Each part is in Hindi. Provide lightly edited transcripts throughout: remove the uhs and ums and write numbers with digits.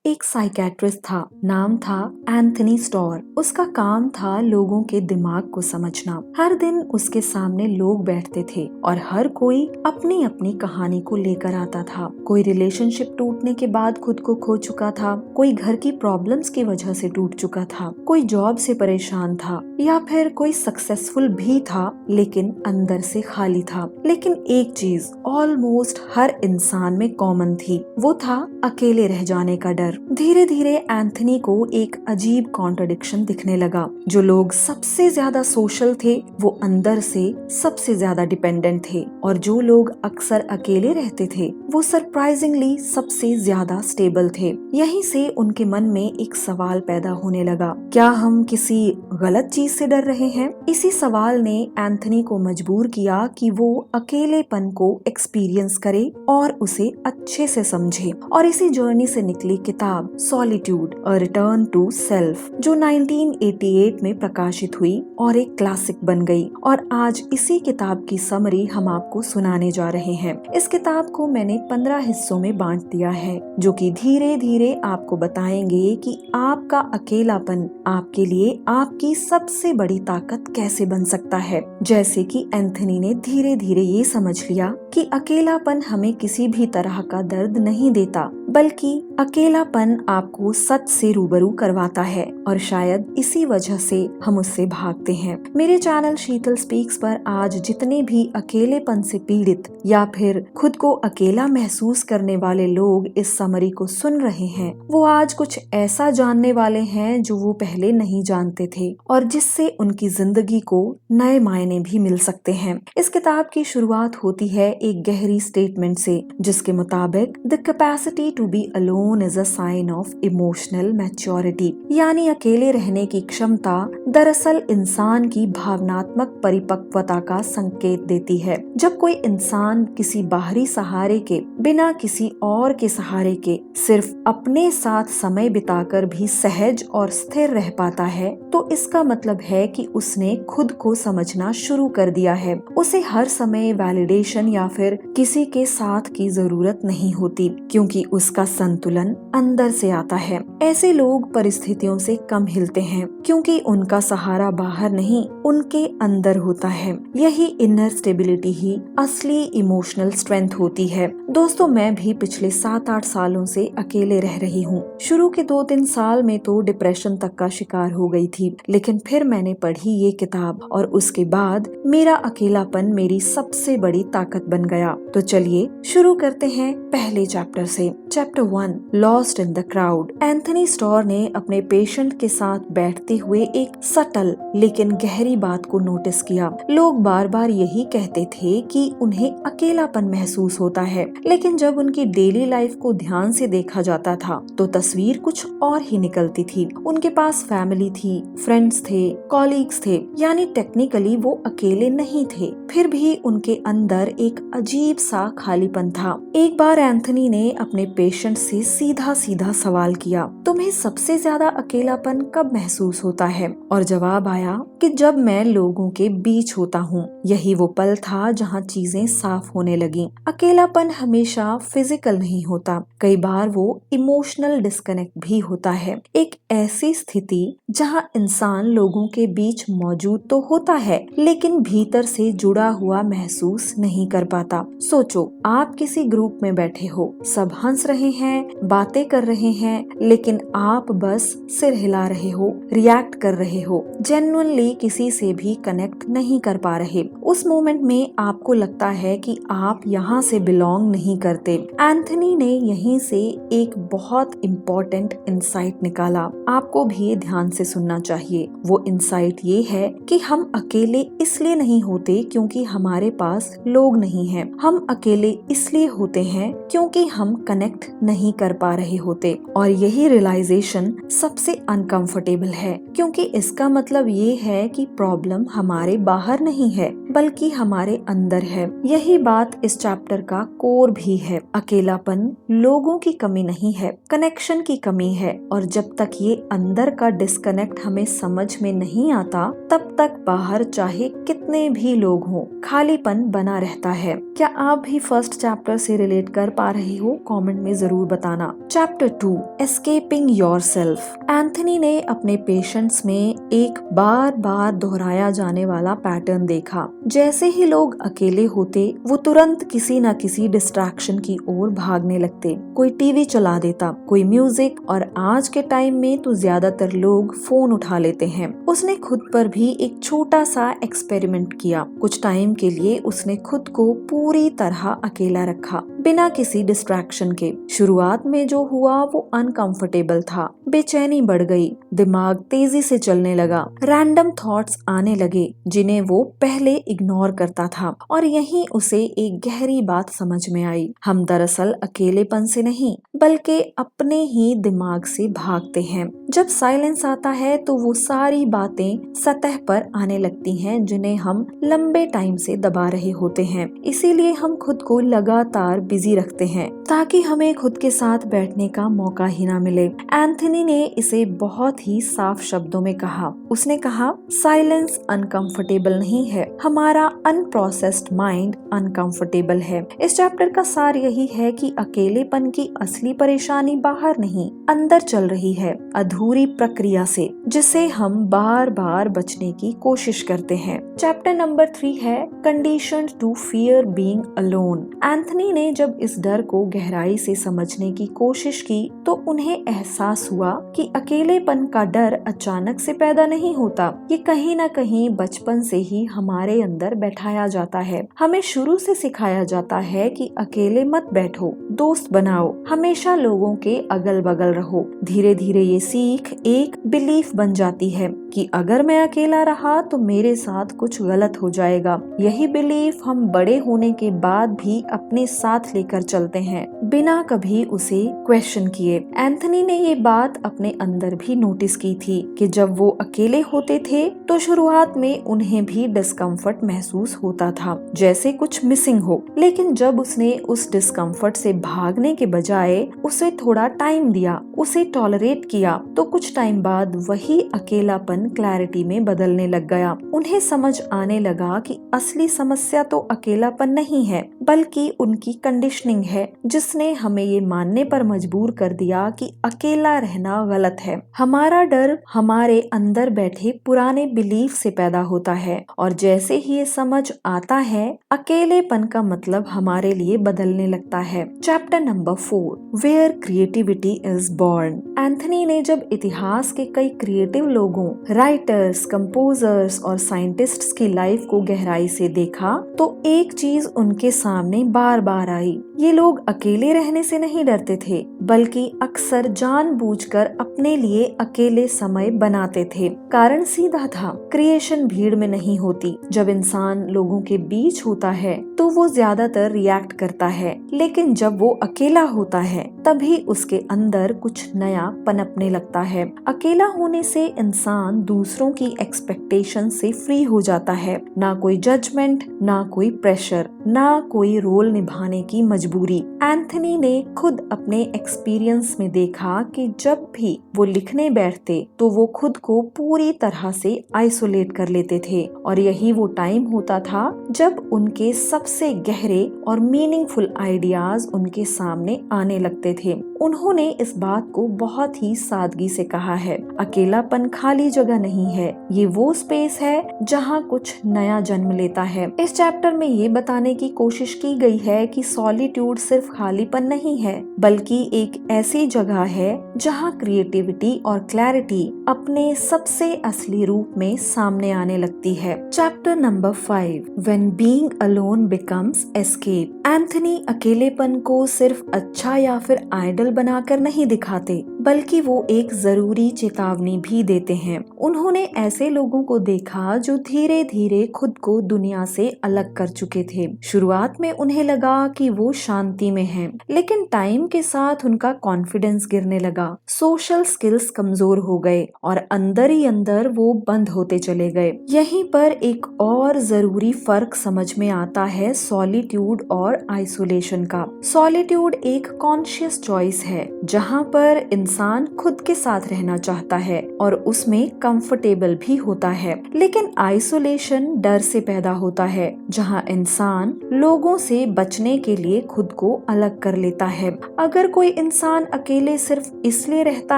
एक साइकेट्रिस्ट था, नाम था एंथनी स्टोर। उसका काम था लोगों के दिमाग को समझना। हर दिन उसके सामने लोग बैठते थे और हर कोई अपनी अपनी कहानी को लेकर आता था। कोई रिलेशनशिप टूटने के बाद खुद को खो चुका था, कोई घर की प्रॉब्लम्स की वजह से टूट चुका था, कोई जॉब से परेशान था या फिर कोई सक्सेसफुल भी था लेकिन अंदर से खाली था। लेकिन एक चीज ऑलमोस्ट हर इंसान में कॉमन थी, वो था अकेले रह जाने का डर। धीरे धीरे एंथनी को एक अजीब कॉन्ट्रडिक्शन दिखने लगा। जो लोग सबसे ज्यादा सोशल थे वो अंदर से सबसे ज्यादा डिपेंडेंट थे, और जो लोग अक्सर अकेले रहते थे वो सरप्राइजिंगली सबसे ज्यादा स्टेबल थे। यहीं से उनके मन में एक सवाल पैदा होने लगा, क्या हम किसी गलत चीज से डर रहे हैं? इसी सवाल ने एंथनी को मजबूर किया कि वो अकेलेपन को एक्सपीरियंस करे और उसे अच्छे से समझे। और इसी जर्नी से निकली किताब Solitude a return to self, जो 1988 में प्रकाशित हुई और एक क्लासिक बन गई। और आज इसी किताब की समरी हम आपको सुनाने जा रहे हैं। इस किताब को मैंने 15 हिस्सों में बांट दिया है, जो कि धीरे धीरे आपको बताएंगे कि आपका अकेलापन आपके लिए आपकी सबसे बड़ी ताकत कैसे बन सकता है। जैसे कि एंथनी ने धीरे धीरे ये समझ लिया कि अकेलापन हमें किसी भी तरह का दर्द नहीं देता, बल्कि अकेलापन आपको सच से रूबरू करवाता है, और शायद इसी वजह से हम उससे भागते हैं। मेरे चैनल शीतल स्पीक्स पर आज जितने भी अकेलेपन से पीड़ित या फिर खुद को अकेला महसूस करने वाले लोग इस समरी को सुन रहे हैं, वो आज कुछ ऐसा जानने वाले हैं जो वो पहले नहीं जानते थे, और जिससे उनकी जिंदगी को नए मायने भी मिल सकते हैं। इस किताब की शुरुआत होती है एक गहरी स्टेटमेंट से, जिसके मुताबिक the capacity to be alone is a sign of emotional maturity, यानी अकेले रहने की क्षमता दरअसल इंसान की भावनात्मक परिपक्वता का संकेत देती है। जब कोई इंसान किसी बाहरी सहारे के बिना किसी और के सहारे के सिर्फ अपने साथ समय बिताकर भी सहज और स्थिर रह पाता है, तो इसका मतलब है कि उसने खुद को समझना शुरू कर दिया है। उसे हर समय वैलिडेशन या फिर किसी के साथ की जरूरत नहीं होती, क्योंकि उसका संतुलन अंदर से आता है। ऐसे लोग परिस्थितियों से कम हिलते हैं, क्योंकि उनका सहारा बाहर नहीं, उनके अंदर होता है। यही इनर स्टेबिलिटी ही असली इमोशनल स्ट्रेंथ होती है। दोस्तों, मैं भी पिछले 7-8 सालों से अकेले रह रही हूँ। शुरू के 2-3 साल में तो डिप्रेशन तक का शिकार हो गई थी, लेकिन फिर मैंने पढ़ी ये किताब और उसके बाद मेरा अकेलापन मेरी सबसे बड़ी ताकत बन गया। तो चलिए शुरू करते हैं पहले चैप्टर से। Chapter 1, lost in the crowd. Anthony Storr ने अपने पेशेंट के साथ बैठते हुए एक सटल लेकिन गहरी बात को नोटिस किया। लोग बार बार यही कहते थे कि उन्हें अकेलापन महसूस होता है, लेकिन जब उनकी डेली लाइफ को ध्यान से देखा जाता था तो तस्वीर कुछ और ही निकलती थी। उनके पास फैमिली थी, फ्रेंड्स थे, कॉलीग्स थे, यानी टेक्निकली वो अकेले नहीं थे, फिर भी उनके अंदर एक अजीब सा खालीपन था। एक बार एंथनी ने अपने पेशेंट से सीधा सीधा सवाल किया, तुम्हें सबसे ज्यादा अकेलापन कब महसूस होता है? और जवाब आया कि जब मैं लोगों के बीच होता हूँ। यही वो पल था जहाँ चीजें साफ होने लगी। अकेलापन हमेशा फिजिकल नहीं होता, कई बार वो इमोशनल डिस्कनेक्ट भी होता है। एक ऐसी स्थिति जहाँ इंसान लोगों के बीच मौजूद तो होता है, लेकिन भीतर से जुड़ा हुआ महसूस नहीं कर पाता। सोचो, आप किसी ग्रुप में बैठे हो, सब हंस रहे हैं, बातें कर रहे हैं, लेकिन आप बस सिर हिला रहे हो, रिएक्ट कर रहे हो, जेन्युइनली किसी से भी कनेक्ट नहीं कर पा रहे। उस मोमेंट में आपको लगता है कि आप यहाँ से बिलोंग नहीं करते। एंथनी ने यहीं से एक बहुत इम्पोर्टेंट इंसाइट निकाला, आपको भी ध्यान से सुनना चाहिए। वो इंसाइट ये है कि हम अकेले इसलिए नहीं होते क्योंकि हमारे पास लोग नहीं हैं, हम अकेले इसलिए होते हैं क्योंकि हम कनेक्ट नहीं कर पा रहे होते। और यही रियलाइजेशन सबसे अनकंफर्टेबल है, क्योंकि इसका मतलब ये है कि प्रॉब्लम हमारे बाहर नहीं है, बल्कि हमारे अंदर है। यही बात इस चैप्टर का कोर भी है। अकेलापन लोगों की कमी नहीं है, कनेक्शन की कमी है। और जब तक ये अंदर का डिस्कनेक्ट हमें समझ में नहीं आता, तब तक बाहर चाहे कितने भी लोग हों, खालीपन बना रहता है। क्या आप भी फर्स्ट चैप्टर से रिलेट कर पा रहे हो? कमेंट में जरूर बताना। Chapter 2, escaping yourself. एंथनी ने अपने पेशेंट्स में एक बार बार दोहराया जाने वाला पैटर्न देखा। जैसे ही लोग अकेले होते, वो तुरंत किसी न किसी डिस्ट्रैक्शन की ओर भागने लगते। कोई टीवी चला देता, कोई म्यूजिक, और आज के टाइम में तो ज्यादातर लोग फोन उठा लेते हैं। उसने खुद पर भी एक छोटा सा एक्सपेरिमेंट किया। कुछ टाइम के लिए उसने खुद को पूरी तरह अकेला रखा, बिना किसी डिस्ट्रैक्शन के। शुरुआत में जो हुआ वो अनकंफर्टेबल था। बेचैनी बढ़ गई, दिमाग तेजी से चलने लगा, रैंडम थॉट्स आने लगे जिन्हें वो पहले इग्नोर करता था। और यहीं उसे एक गहरी बात समझ में आई। हम दरअसल अकेलेपन से नहीं, बल्कि अपने ही दिमाग से भागते हैं। जब साइलेंस आता है तो वो सारी बातें सतह पर आने लगती हैं जिन्हें हम लंबे टाइम से दबा रहे होते हैं। इसीलिए हम खुद को लगातार बिजी रखते हैं, ताकि हमें खुद के साथ बैठने का मौका ही ना मिले। एंथनी ने इसे बहुत ही साफ शब्दों में कहा। उसने कहा, साइलेंस अनकंफर्टेबल नहीं है, हमारा अनप्रोसेस्ड माइंड अनकंफर्टेबल है। इस चैप्टर का सार यही है कि अकेलेपन की असली परेशानी बाहर नहीं, अंदर चल रही है, अधूरी प्रक्रिया से, जिसे हम बार बार बचने की कोशिश करते हैं। चैप्टर नंबर 3 है conditioned to fear being alone. Anthony ने जब इस डर को गहराई से समझने की कोशिश की, तो उन्हें एहसास हुआ कि अकेलेपन का डर अचानक से पैदा नहीं होता। ये कहीं न कहीं बचपन से ही हमारे अंदर बैठाया जाता है। हमें शुरू से सिखाया जाता है कि अकेले मत बैठो, दोस्त बनाओ, हमेशा लोगों के अगल बगल रहो। धीरे धीरे ये सीख एक बिलीफ बन जाती है कि अगर मैं अकेला रहा तो मेरे साथ कुछ गलत हो जाएगा। यही बिलीफ हम बड़े होने के बाद भी अपने साथ लेकर चलते हैं, बिना कभी उसे क्वेश्चन किए। एंथनी ने ये बात अपने अंदर भी नोटिस की थी कि जब वो अकेले होते थे तो शुरुआत में उन्हें भी डिस्कम्फर्ट महसूस होता था, जैसे कुछ मिसिंग हो। लेकिन जब उसने उस डिस्कम्फर्ट से भागने के बजाय उसे थोड़ा टाइम दिया, उसे टॉलरेट किया, तो कुछ टाइम बाद वही अकेलापन क्लैरिटी में बदलने लग गया। उन्हें समझ आने लगा कि असली समस्या तो अकेलापन नहीं है, बल्कि उनकी कंडीशनिंग है, जिसने हमें ये मानने पर मजबूर कर दिया कि अकेला रहना गलत है। हमारा डर हमारे अंदर बैठे पुराने बिलीफ से पैदा होता है, और जैसे ही ये समझ आता है, अकेलेपन का मतलब हमारे लिए बदलने लगता है। Chapter number 4, where creativity is born. Anthony ने जब इतिहास के कई क्रिएटिव लोगों, राइटर्स, कंपोजर्स और साइंटिस्ट्स की लाइफ को गहराई से देखा, तो एक चीज उनके सामने बार बार आई। ये लोग अकेले रहने से नहीं डरते थे, बल्कि अक्सर जानबूझकर अपने लिए अकेले समय बनाते थे। कारण सीधा था, क्रिएशन भीड़ में नहीं होती। जब इंसान लोगों के बीच होता है तो वो ज्यादातर रिएक्ट करता है, लेकिन जब वो अकेला होता है तभी उसके अंदर कुछ नया पनपने लगता है। अकेला होने से इंसान दूसरों की एक्सपेक्टेशन से फ्री हो जाता है। ना कोई जजमेंट, ना कोई प्रेशर, ना कोई रोल निभाने की मजबूरी। एंथनी ने खुद अपने एक्सपीरियंस में देखा कि जब भी वो लिखने बैठते तो वो खुद को पूरी तरह से आइसोलेट कर लेते थे, और यही वो टाइम होता था जब उनके सबसे गहरे और मीनिंगफुल आइडियाज उनके सामने आने लगते थे। उन्होंने इस बात को बहुत ही सादगी से कहा है, अकेलापन खाली जगह नहीं है, ये वो स्पेस है जहाँ कुछ नया जन्म लेता है। इस चैप्टर में ये बताने की कोशिश की गई है कि सॉलिट्यूड सिर्फ खालीपन नहीं है, बल्कि एक ऐसी जगह है जहाँ क्रिएटिविटी और क्लैरिटी अपने सबसे असली रूप में सामने आने लगती है। Chapter number 5, when being alone becomes escape. Anthony अकेलेपन को सिर्फ अच्छा या फिर आइडल बनाकर नहीं दिखाते, बल्कि वो एक जरूरी चेतावनी भी देते हैं। उन्होंने ऐसे लोगों को देखा जो धीरे धीरे खुद को दुनिया से अलग कर चुके थे। शुरुआत में उन्हें लगा कि वो शांति में हैं, लेकिन टाइम के साथ उनका कॉन्फिडेंस गिरने लगा। लगा, सोशल स्किल्स कमजोर हो गए और अंदर ही अंदर वो बंद होते चले गए। यहीं पर एक और जरूरी फर्क समझ में आता है सॉलिट्यूड और आइसोलेशन का। सॉलिट्यूड एक कॉन्शियस चॉइस है जहाँ पर इंसान खुद के साथ रहना चाहता है और उसमें कंफर्टेबल भी होता है, लेकिन आइसोलेशन डर से पैदा होता है जहाँ इंसान लोगों से बचने के लिए खुद को अलग कर लेता है। अगर कोई इंसान अकेले सिर्फ इसलिए रहता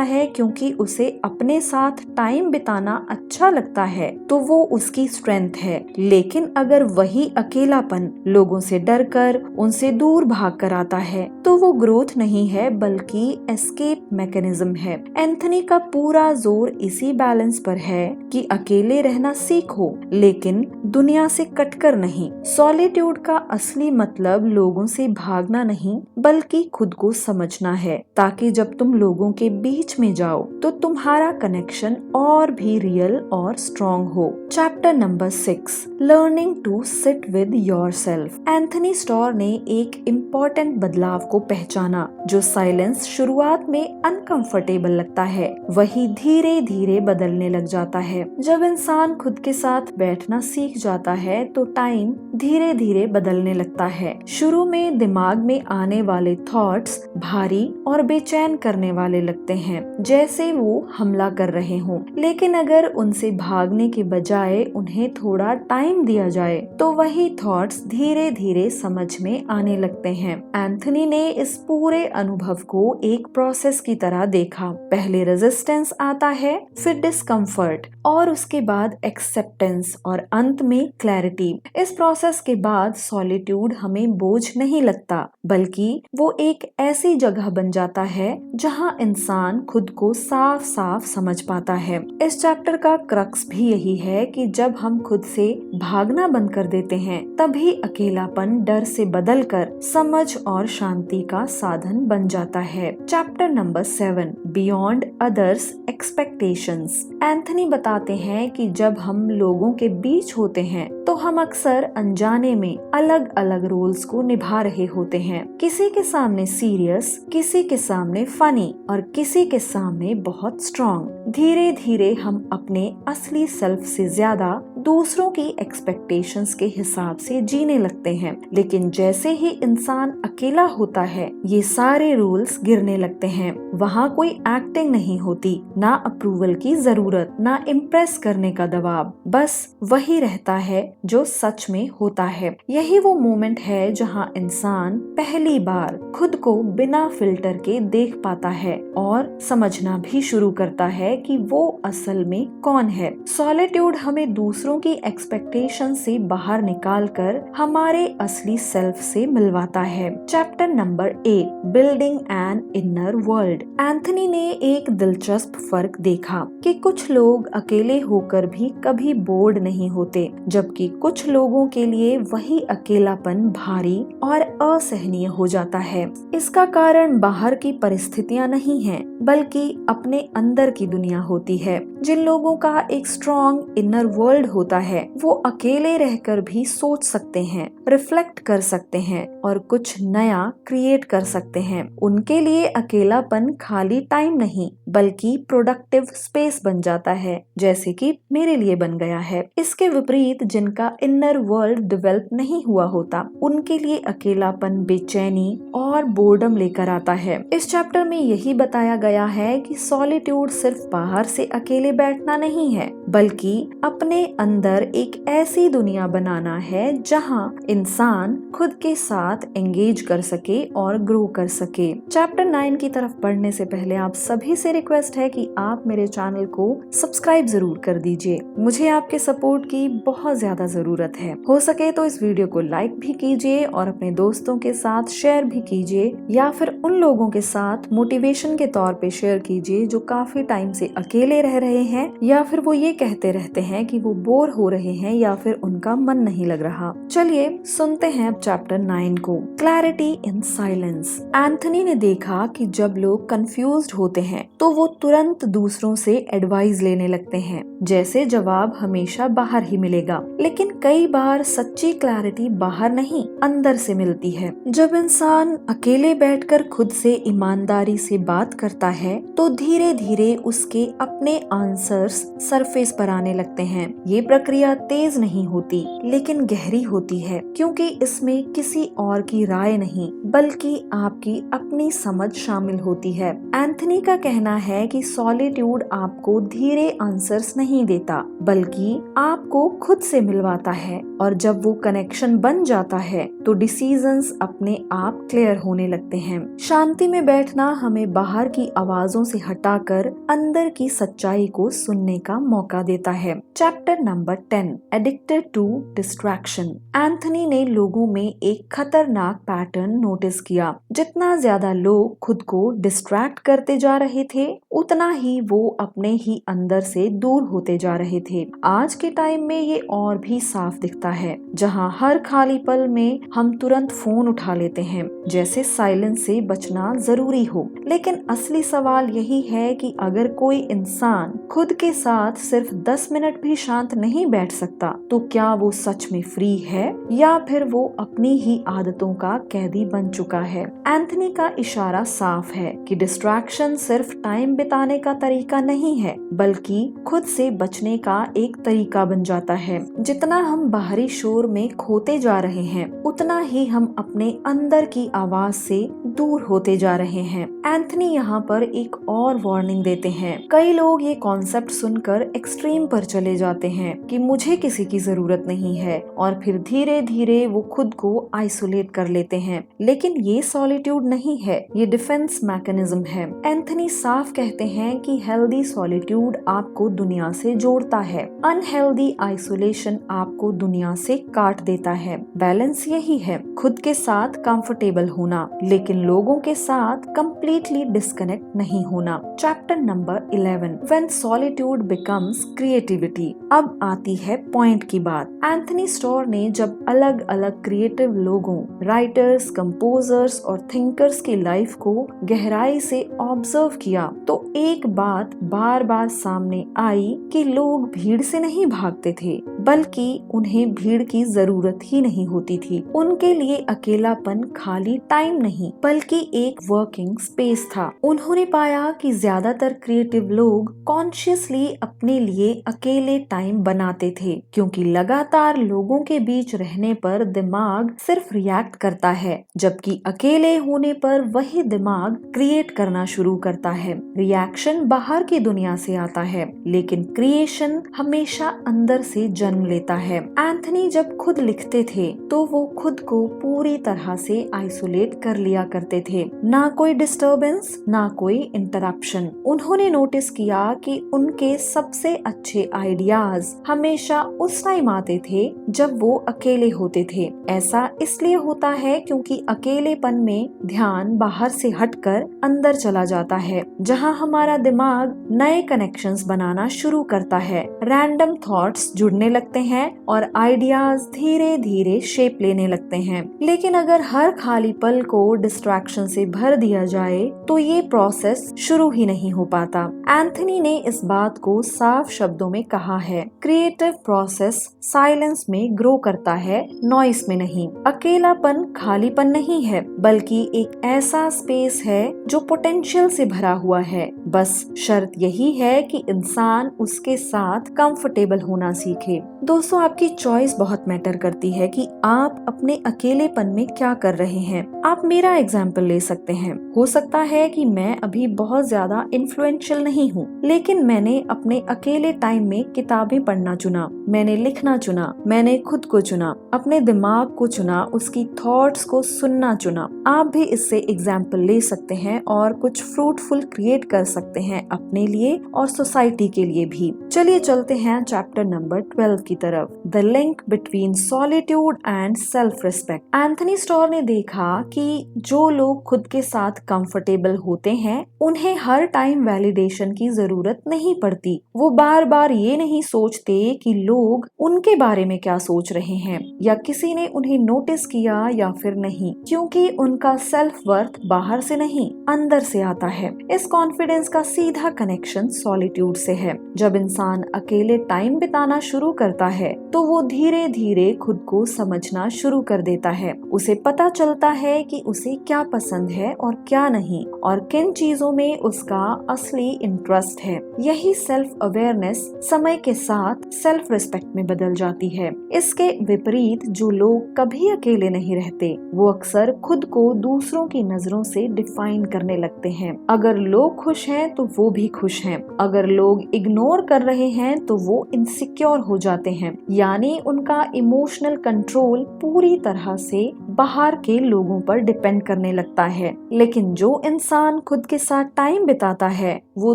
है क्योंकि उसे अपने साथ टाइम बिताना अच्छा लगता है तो वो उसकी स्ट्रेंथ है, लेकिन अगर वही अकेलापन लोगों से डरकर उनसे दूर भाग कर आता है तो वो ग्रोथ नहीं है बल्कि एस्केप मैकेनिज्म है। एंथनी का पूरा जोर इसी बैलेंस पर है कि अकेले रहना सीखो लेकिन दुनिया से कटकर नहीं। सॉलिट्यूड का असली मतलब लोगों से भागना नहीं बल्कि खुद को समझना है, ताकि जब तुम लोगों के बीच में जाओ तो तुम्हारा कनेक्शन और भी रियल और स्ट्रॉन्ग हो। Chapter number 6, learning to sit with yourself. Anthony Storr ने एक इम्पोर्टेंट बदलाव को पहचाना। जो साइलेंस शुरुआत में अनकंफर्टेबल लगता है वही धीरे धीरे बदलने लग जाता है। जब इंसान खुद के साथ बैठना सीख जाता है तो टाइम धीरे धीरे बदलने लगता है। शुरू में दिमाग में आने वाले थॉट्स भारी और बेचैन करने वाले लगते हैं, जैसे वो हमला कर रहे हों, लेकिन अगर उनसे भागने के बजाय उन्हें थोड़ा टाइम दिया जाए तो वही थॉट्स धीरे धीरे समझ में आने लगते हैं। एंथनी ने इस पूरे अनुभव को एक प्रोसेस की तरह देखा। पहले रेजिस्टेंस आता है, फिर डिस्कम्फर्ट और उसके बाद एक्सेप्टेंस और अंत में क्लैरिटी। इस प्रोसेस के बाद सॉलिट्यूड हमें बोझ नहीं लगता बल्कि वो एक ऐसी जगह बन जाता है जहां इंसान खुद को साफ साफ समझ पाता है। इस चैप्टर का क्रक्स भी यही है कि जब हम खुद से भागना बंद कर देते हैं तभी अकेलापन डर से बदलकर समझ और शांति का साधन बन जाता है। Chapter number 7, beyond others expectations. Anthony बताते हैं कि जब हम लोगों के बीच होते हैं तो हम अक्सर अनजाने में अलग अलग रोल्स को निभा रहे होते हैं। किसी के सामने सीरियस, किसी के सामने फनी और किसी के सामने बहुत स्ट्रॉन्ग। धीरे धीरे हम अपने असली सेल्फ से ज्यादा दूसरों की एक्सपेक्टेशंस के हिसाब से जीने लगते हैं, लेकिन जैसे ही इंसान अकेला होता है ये सारे रूल्स गिरने लगते हैं। वहाँ कोई एक्टिंग नहीं होती, ना अप्रूवल की जरूरत, ना इम्प्रेस करने का दबाव, बस वही रहता है जो सच में होता है। यही वो मोमेंट है जहाँ इंसान पहली बार खुद को बिना फिल्टर के देख पाता है और समझना भी शुरू करता है कि वो असल में कौन है। सॉलिट्यूड हमें दूसरों की एक्सपेक्टेशन से बाहर निकालकर हमारे असली सेल्फ से मिलवाता है। Chapter number 8, building an inner world. Anthony ने एक दिलचस्प फर्क देखा कि कुछ लोग अकेले होकर भी कभी बोर्ड नहीं होते, जबकि कुछ लोगों के लिए वही अकेलापन भारी और असहनीय हो जाता है। इसका कारण बाहर की परिस्थितियां नहीं हैं, बल्कि अपने अंदर की दुनिया होती है। जिन लोगों का एक स्ट्रॉन्ग इनर वर्ल्ड होता है वो अकेले रहकर भी सोच सकते हैं, रिफ्लेक्ट कर सकते हैं और कुछ नया क्रिएट कर सकते हैं। उनके लिए अकेलापन खाली टाइम नहीं बल्कि प्रोडक्टिव स्पेस बन जाता है, जैसे कि मेरे लिए बन गया है। इसके विपरीत जिनका इनर वर्ल्ड डेवलप नहीं हुआ होता उनके लिए अकेलापन बेचैनी और बोर्डम लेकर आता है। इस चैप्टर में यही बताया गया है कि सॉलिट्यूड सिर्फ बाहर से अकेले बैठना नहीं है बल्कि अपने अंदर एक ऐसी दुनिया बनाना है जहां इंसान खुद के साथ एंगेज कर सके और ग्रो कर सके। चैप्टर 9 की तरफ बढ़ने से पहले आप सभी से रिक्वेस्ट है कि आप मेरे चैनल को सब्सक्राइब जरूर कर दीजिए। मुझे आपके सपोर्ट की बहुत ज्यादा जरूरत है। हो सके तो इस वीडियो को लाइक भी कीजिए और अपने दोस्तों के साथ शेयर भी कीजिए, या फिर उन लोगों के साथ मोटिवेशन के तौर पे शेयर कीजिए जो काफी टाइम से अकेले रह रहे हैं या फिर वो ये कहते रहते हैं कि वो बोर हो रहे हैं या फिर उनका मन नहीं लग रहा। चलिए सुनते हैं अब चैप्टर 9 को, क्लैरिटी इन साइलेंस। एंथनी ने देखा कि जब लोग कंफ्यूज्ड होते हैं तो वो तुरंत दूसरों से एडवाइस लेने लगते हैं, जैसे जवाब हमेशा बाहर ही मिलेगा। लेकिन कई बार सच्ची क्लैरिटी बाहर नहीं, अंदर से मिलती है। जब इंसान अकेले बैठकर खुद से ईमानदारी से बात करता है तो धीरे धीरे उसके अपने आंसर्स सरफेस पर आने लगते हैं। ये प्रक्रिया तेज नहीं होती लेकिन गहरी होती है, क्योंकि इसमें किसी और की राय नहीं बल्कि आपकी अपनी समझ शामिल होती है। एंथनी का कहना है कि सॉलिट्यूड आपको धीरे आंसर्स नहीं देता बल्कि आपको खुद से मिलवाता है, और जब वो कनेक्शन बन जाता है तो डिसीजंस अपने आप क्लियर होने लगते हैं। शांति में बैठना हमें बाहर की आवाजों से हटाकर अंदर की सच्चाई को सुनने का मौका देता है। Chapter number 10, addicted to distraction. Anthony ने लोगों में एक खतरनाक पैटर्न नोटिस किया। जितना ज्यादा लोग खुद को डिस्ट्रैक्ट करते जा रहे थे उतना ही वो अपने ही अंदर से दूर होते जा रहे थे। आज के टाइम में ये और भी साफ दिखता है, जहाँ हर खाली पल में हम तुरंत फोन उठा लेते हैं, जैसे साइलेंस से बचना जरूरी हो। लेकिन असली सवाल यही है कि अगर कोई इंसान खुद के साथ सिर्फ 10 मिनट भी शांत नहीं बैठ सकता तो क्या वो सच में फ्री है या फिर वो अपनी ही आदतों का कैदी बन चुका है। एंथनी का इशारा साफ है कि डिस्ट्रैक्शन सिर्फ टाइम बिताने का तरीका नहीं है बल्कि खुद से बचने का एक तरीका बन जाता है। जितना हम बाहरी शोर में खोते जा रहे हैं उतना ही हम अपने अंदर की आवाज से दूर होते जा रहे हैं। एंथनी यहाँ पर एक और वार्निंग देते हैं। कई लोग ये कॉन्सेप्ट सुनकर एक्सट्रीम पर चले जाते हैं कि मुझे किसी की जरूरत नहीं है, और फिर धीरे धीरे वो खुद को आइसोलेट कर लेते हैं। लेकिन ये सॉलिट्यूड नहीं है, ये डिफेंस मैकेनिज्म है। एंथनी साफ कहते हैं कि हेल्दी सॉलिट्यूड आपको दुनिया से जोड़ता है, अनहेल्दी आइसोलेशन आपको दुनिया से काट देता है। बैलेंस यही है, खुद के साथ कंफर्टेबल होना लेकिन लोगों के साथ कंप्लीटली डिस्कनेक्ट नहीं होना। Chapter number 11, when solitude becomes creativity. अब आती है पॉइंट की बात। एंथनी स्टोर ने जब अलग अलग क्रिएटिव लोगों, राइटर्स, कंपोजर्स और थिंकर्स की लाइफ को गहराई से ऑब्जर्व किया तो एक बात बार बार सामने आई कि लोग भीड़ से नहीं भागते थे बल्कि उन्हें भीड़ की जरूरत ही नहीं होती थी। उनके लिए अकेलापन खाली टाइम नहीं बल्कि एक वर्किंग स्पेस था। उन्होंने पाया कि ज्यादातर क्रिएटिव लोग कॉन्शियसली अपने लिए अकेले टाइम बनाते थे, क्योंकि लगातार लोगों के बीच रहने पर दिमाग सिर्फ रिएक्ट करता है, जबकि अकेले होने पर वही दिमाग क्रिएट करना शुरू करता है। रिएक्शन बाहर की दुनिया से आता है लेकिन क्रिएशन हमेशा अंदर से जन्म लेता है। एंथनी जब खुद लिखते थे तो वो खुद को पूरी तरह से आइसोलेट कर लिया करते थे, ना कोई डिस्टर्बेंस ना कोई इंटरप्शन। उन्होंने नोटिस किया कि उनके सबसे अच्छे आइडियाज हमेशा उस टाइम आते थे जब वो अकेले होते थे। ऐसा इसलिए होता है क्योंकि अकेलेपन में ध्यान बाहर से हटकर अंदर चला जाता है, जहां हमारा दिमाग नए कनेक्शंस बनाना शुरू करता है, रैंडम थॉट्स जुड़ने लगते हैं और आइडियाज धीरे धीरे शेप लेने लगते हैं। लेकिन अगर हर खाली पल को डिस्ट्रैक्शन से भर दिया जाए तो ये प्रोसेस शुरू ही नहीं हो पाता। एंथनी ने इस बात को साफ शब्दों में कहा है, क्रिएटिव प्रोसेस साइलेंस में ग्रो करता है, नॉइस में नहीं। अकेलापन खालीपन नहीं है बल्कि एक ऐसा स्पेस है जो पोटेंशियल से भरा हुआ है। बस शर्त यही है कि इंसान उसके साथ कंफर्टेबल होना सीखे। दोस्तों, आपकी चॉइस बहुत मैटर करती है कि आप अपने अकेलेपन में क्या कर रहे हैं। आप मेरा एग्जाम्पल ले सकते हैं। हो सकता है कि मैं अभी बहुत ज्यादा इन्फ्लुएंशियल नहीं हूँ, लेकिन मैंने अपने अकेले टाइम में किताबें पढ़ना चुना, मैंने लिखना चुना, मैंने खुद को चुना, अपने दिमाग को चुना, उसकी थॉट्स को सुनना चुना। आप भी इससे एग्जाम्पल ले सकते हैं और कुछ फ्रूटफुल क्रिएट कर सकते हैं अपने लिए और सोसाइटी के लिए भी। चलिए चलते हैं चैप्टर नंबर 12 की तरफ, the link between solitude and self respect. Anthony Storr ने देखा कि जो लोग खुद के साथ कंफर्टेबल होते हैं उन्हें हर टाइम वैलिडेशन की जरूरत नहीं पड़ती। वो बार बार ये नहीं सोचते कि लोग उनके बारे में क्या सोच रहे हैं या किसी ने उन्हें नोटिस किया या फिर नहीं, क्योंकि उनका सेल्फ वर्थ बाहर से नहीं अंदर से आता है। इस कॉन्फिडेंस का सीधा कनेक्शन सॉलिट्यूड से है। जब जब इंसान अकेले टाइम बिताना शुरू करता है तो वो धीरे धीरे खुद को समझना शुरू कर देता है। उसे पता चलता है कि उसे क्या पसंद है और क्या नहीं, और किन चीजों में उसका असली इंटरेस्ट है। यही सेल्फ अवेयरनेस समय के साथ सेल्फ रिस्पेक्ट में बदल जाती है। इसके विपरीत जो लोग कभी अकेले नहीं रहते वो अक्सर खुद को दूसरों की नजरों से डिफाइन करने लगते हैं। अगर लोग खुश हैं तो वो भी खुश हैं, अगर लोग इग्नोर कर रहे हैं तो वो इनसिक्योर हो जाते हैं। यानी उनका इमोशनल कंट्रोल पूरी तरह से बाहर के लोगों पर डिपेंड करने लगता है। लेकिन जो इंसान खुद के साथ टाइम बिताता है वो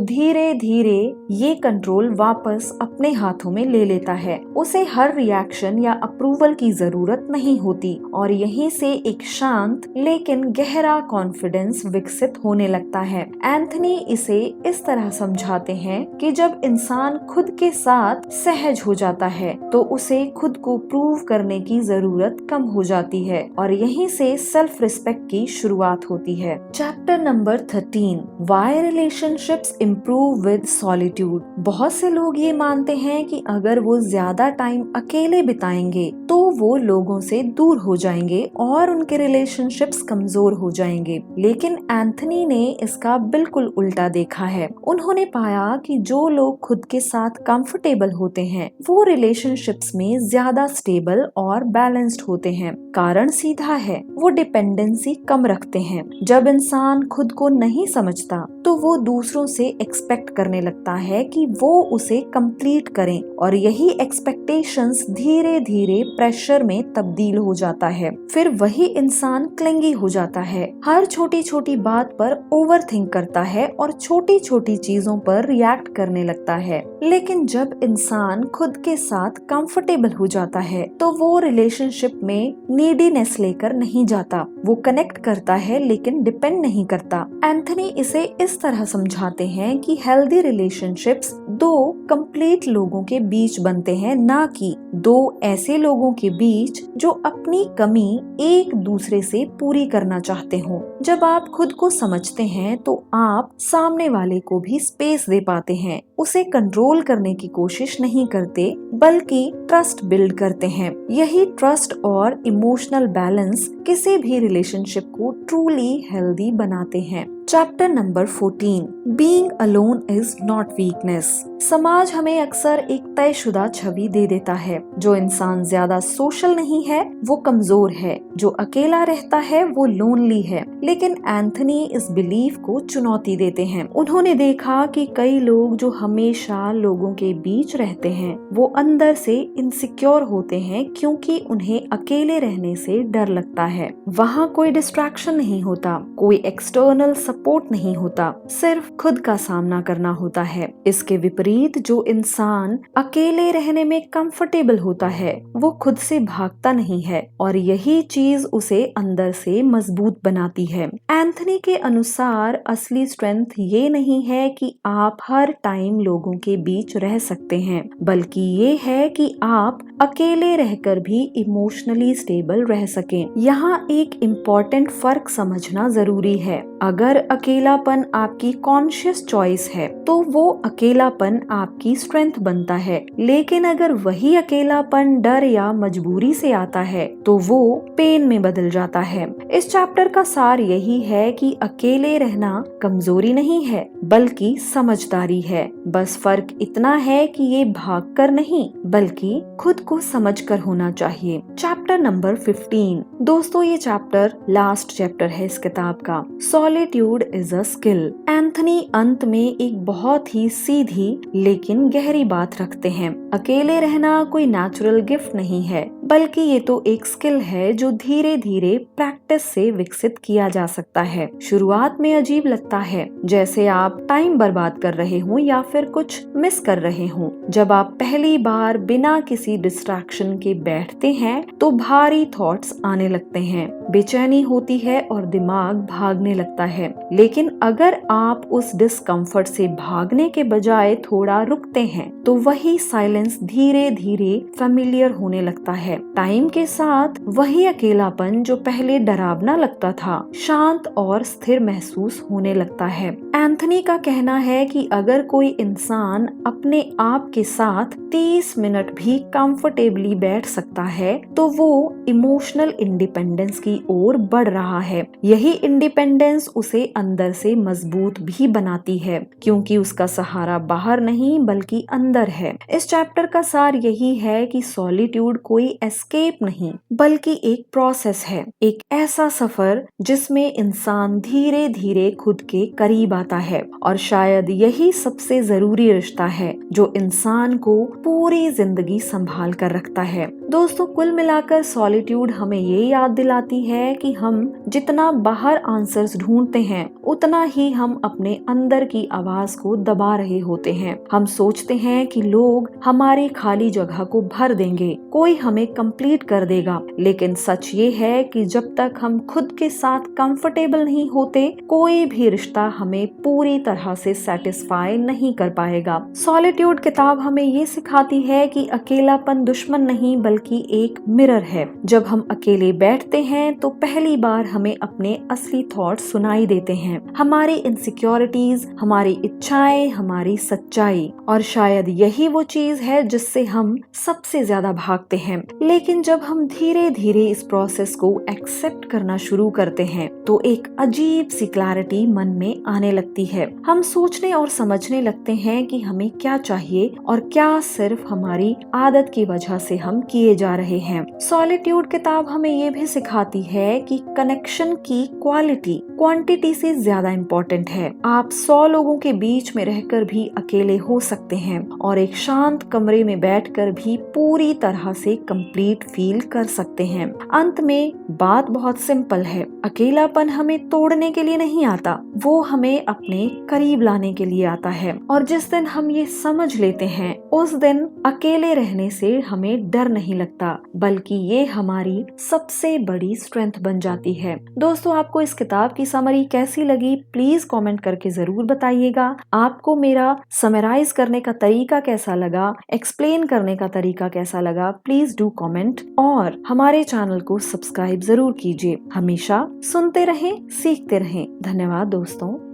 धीरे धीरे ये कंट्रोल वापस अपने हाथों में ले लेता है। उसे हर रिएक्शन या अप्रूवल की जरूरत नहीं होती और यहीं से एक शांत लेकिन गहरा कॉन्फिडेंस विकसित होने लगता है। एंथनी इसे इस तरह समझाते हैं कि जब इंसान खुद के साथ सहज हो जाता है तो उसे खुद को प्रूव करने की जरूरत कम हो जाती है और यहीं से सेल्फ रिस्पेक्ट की शुरुआत होती है। Chapter number 13, why relationships improve with solitude. बहुत से लोग ये मानते हैं कि अगर वो ज्यादा टाइम अकेले बिताएंगे तो वो लोगों से दूर हो जाएंगे और उनके रिलेशनशिप्स कमजोर हो जाएंगे। लेकिन एंथनी ने इसका बिल्कुल उल्टा देखा है। उन्होंने पाया कि जो लोग खुद के साथ कंफर्टेबल होते हैं वो रिलेशनशिप्स में ज्यादा स्टेबल और बैलेंस्ड होते हैं। कारण सीधा है, वो डिपेंडेंसी कम रखते हैं। जब इंसान खुद को नहीं समझता तो वो दूसरों से एक्सपेक्ट करने लगता है कि वो उसे कंप्लीट करें और यही एक्सपेक्टेशंस धीरे धीरे प्रेशर में तब्दील हो जाता है। फिर वही इंसान क्लिंगी हो जाता है, हर छोटी छोटी बात पर ओवरथिंक करता है और छोटी छोटी चीजों पर रिएक्ट करने लगता है। लेकिन जब इंसान खुद के साथ कंफर्टेबल हो जाता है तो वो रिलेशनशिप में नीडीनेस लेकर नहीं जाता। वो कनेक्ट करता है लेकिन डिपेंड नहीं करता। एंथनी इसे इस तरह समझाते हैं कि हेल्दी रिलेशनशिप्स दो कंप्लीट लोगों के बीच बनते हैं, ना कि दो ऐसे लोगों के बीच जो अपनी कमी एक दूसरे से पूरी करना चाहते हो। जब आप खुद को समझते हैं तो आप सामने वाले को भी स्पेस दे पाते हैं, उसे कंट्रोल करने की कोशिश नहीं करते बल्कि ट्रस्ट बिल्ड करते हैं। यही ट्रस्ट और इमोशनल बैलेंस किसी भी रिलेशनशिप को ट्रूली हेल्दी बनाते हैं। Chapter number 14, being alone is not weakness. समाज हमें अक्सर एक तयशुदा छवि दे देता है। जो इंसान ज्यादा सोशल नहीं है वो कमजोर है, जो अकेला रहता है वो लोनली है। लेकिन एंथनी इस बिलीफ को चुनौती देते हैं। उन्होंने देखा कि कई लोग जो हमेशा लोगों के बीच रहते हैं वो अंदर से इनसिक्योर होते हैं क्योंकि उन्हें अकेले रहने से डर लगता है। वहाँ कोई डिस्ट्रैक्शन नहीं होता, कोई एक्सटर्नल सपोर्ट नहीं होता, सिर्फ खुद का सामना करना होता है। इसके विपरीत जो इंसान अकेले रहने में कंफर्टेबल होता है वो खुद से भागता नहीं है और यही चीज उसे अंदर से मजबूत बनाती है। एंथनी के अनुसार असली स्ट्रेंथ ये नहीं है कि आप हर टाइम लोगों के बीच रह सकते हैं, बल्कि ये है कि आप अकेले रहकर भी इमोशनली स्टेबल रह सकें। यहाँ एक इम्पोर्टेंट फर्क समझना जरूरी है। अगर अकेलापन आपकी कॉन्शियस चॉइस है तो वो अकेलापन आपकी स्ट्रेंथ बनता है, लेकिन अगर वही अकेलापन डर या मजबूरी से आता है तो वो पेन में बदल जाता है। इस चैप्टर का सार यही है कि अकेले रहना कमजोरी नहीं है बल्कि समझदारी है। बस फर्क इतना है कि ये भागकर नहीं बल्कि खुद को समझकर होना चाहिए। Chapter number 15। दोस्तों ये चैप्टर लास्ट चैप्टर है इस किताब का। Solitude is a skill. Anthony अंत में एक बहुत ही सीधी लेकिन गहरी बात रखते हैं। अकेले रहना कोई नेचुरल गिफ्ट नहीं है बल्कि ये तो एक स्किल है जो धीरे धीरे प्रैक्टिस से विकसित किया जा सकता है। शुरुआत में अजीब लगता है, जैसे आप टाइम बर्बाद कर रहे हो या फिर कुछ मिस कर रहे हो। जब आप पहली बार बिना किसी डिस्ट्रैक्शन के बैठते हैं तो भारी थॉट्स आने लगते हैं, बेचैनी होती है और दिमाग भागने लगता है। लेकिन अगर आप उस डिस्कम्फर्ट से भागने के बजाय थोड़ा रुकते हैं तो वही साइलेंस धीरे धीरे फेमिलियर होने लगता है। टाइम के साथ वही अकेलापन जो पहले डरावना लगता था शांत और स्थिर महसूस होने लगता है। एंथनी का कहना है कि अगर कोई इंसान अपने आप के साथ 30 मिनट भी कंफर्टेबली बैठ सकता है तो वो इमोशनल इंडिपेंडेंस की ओर बढ़ रहा है। यही इंडिपेंडेंस उसे अंदर से मजबूत भी बनाती है, क्योंकि उसका सहारा बाहर नहीं बल्कि अंदर है। इस चैप्टर का सार यही है कि सॉलिट्यूड कोई एस्केप नहीं बल्कि एक प्रोसेस है, एक ऐसा सफर जिसमें इंसान धीरे धीरे खुद के करीब आता है। और शायद यही सबसे जरूरी रिश्ता है जो इंसान को पूरी जिंदगी संभाल कर रखता है। दोस्तों, कुल मिलाकर सॉलिट्यूड हमें ये याद दिलाती है कि हम जितना बाहर आंसर्स ढूंढते हैं उतना ही हम अपने अंदर की आवाज को दबा रहे होते हैं। हम सोचते हैं कि लोग हमारी खाली जगह को भर देंगे, कोई हमें कंप्लीट कर देगा, लेकिन सच ये है कि जब तक हम खुद के साथ कंफर्टेबल नहीं होते कोई भी रिश्ता हमें पूरी तरह से सेटिस्फाई नहीं कर पाएगा। सॉलिट्यूड किताब हमें ये सिखाती है कि अकेलापन दुश्मन नहीं बल्कि एक मिरर है। जब हम अकेले बैठते हैं तो पहली बार हमें अपने असली थॉट्स सुनाई देते हैं, हमारी इनसिक्योरिटीज, हमारी इच्छाएं, हमारी सच्चाई। और शायद यही वो चीज है जिससे हम सबसे ज्यादा भागते हैं। लेकिन जब हम धीरे धीरे इस प्रोसेस को एक्सेप्ट करना शुरू करते हैं तो एक अजीब सी क्लैरिटी मन में आने लगती है। हम सोचने और समझने लगते हैं कि हमें क्या चाहिए और क्या सिर्फ हमारी आदत की वजह से हम किए जा रहे हैं। सॉलिट्यूड किताब हमें ये भी सिखाती है कि कनेक्शन की क्वालिटी क्वांटिटी से ज्यादा इम्पोर्टेंट है। आप 100 लोगों के बीच में रहकर भी अकेले हो सकते हैं और एक शांत कमरे में बैठकर भी पूरी तरह से कंप्लीट फील कर सकते हैं। अंत में बात बहुत सिंपल है, अकेलापन हमें तोड़ने के लिए नहीं आता, वो हमें अपने करीब लाने के लिए आता है। और जिस दिन हम ये समझ लेते हैं उस दिन अकेले रहने से हमें डर नहीं लगता बल्कि ये हमारी सबसे बड़ी स्ट्रेंथ बन जाती है। दोस्तों, आपको इस किताब की समरी कैसी लगी प्लीज कमेंट करके जरूर बताइएगा। आपको मेरा समराइज करने का तरीका कैसा लगा, एक्सप्लेन करने का तरीका कैसा लगा, प्लीज डू कमेंट और हमारे चैनल को सब्सक्राइब जरूर कीजिए। हमेशा सुनते रहें, सीखते रहें। धन्यवाद दोस्तों।